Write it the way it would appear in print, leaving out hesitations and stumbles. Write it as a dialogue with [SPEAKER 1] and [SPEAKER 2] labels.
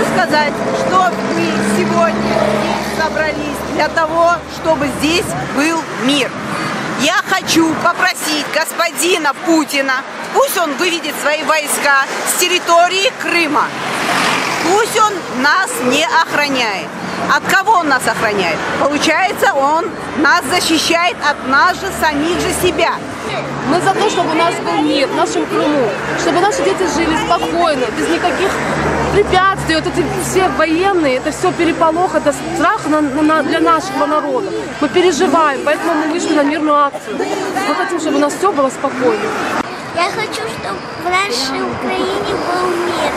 [SPEAKER 1] хочу сказать, что мы сегодня здесь собрались для того, чтобы здесь был мир. Я хочу попросить господина Путина, пусть он выведет свои войска с территории Крыма. Пусть он нас не охраняет. От кого он нас охраняет? Получается, он нас защищает от нас же, самих же себя.
[SPEAKER 2] Мы за то, чтобы у нас был мир в нашем Крыму, чтобы наши дети жили спокойно, без никаких препятствий. Вот эти все военные, это все переполох, это страх для нашего народа. Мы переживаем, поэтому мы вышли на мирную акцию. Мы хотим, чтобы у нас все было спокойно.
[SPEAKER 3] Я хочу, чтобы в нашей Украине был мир.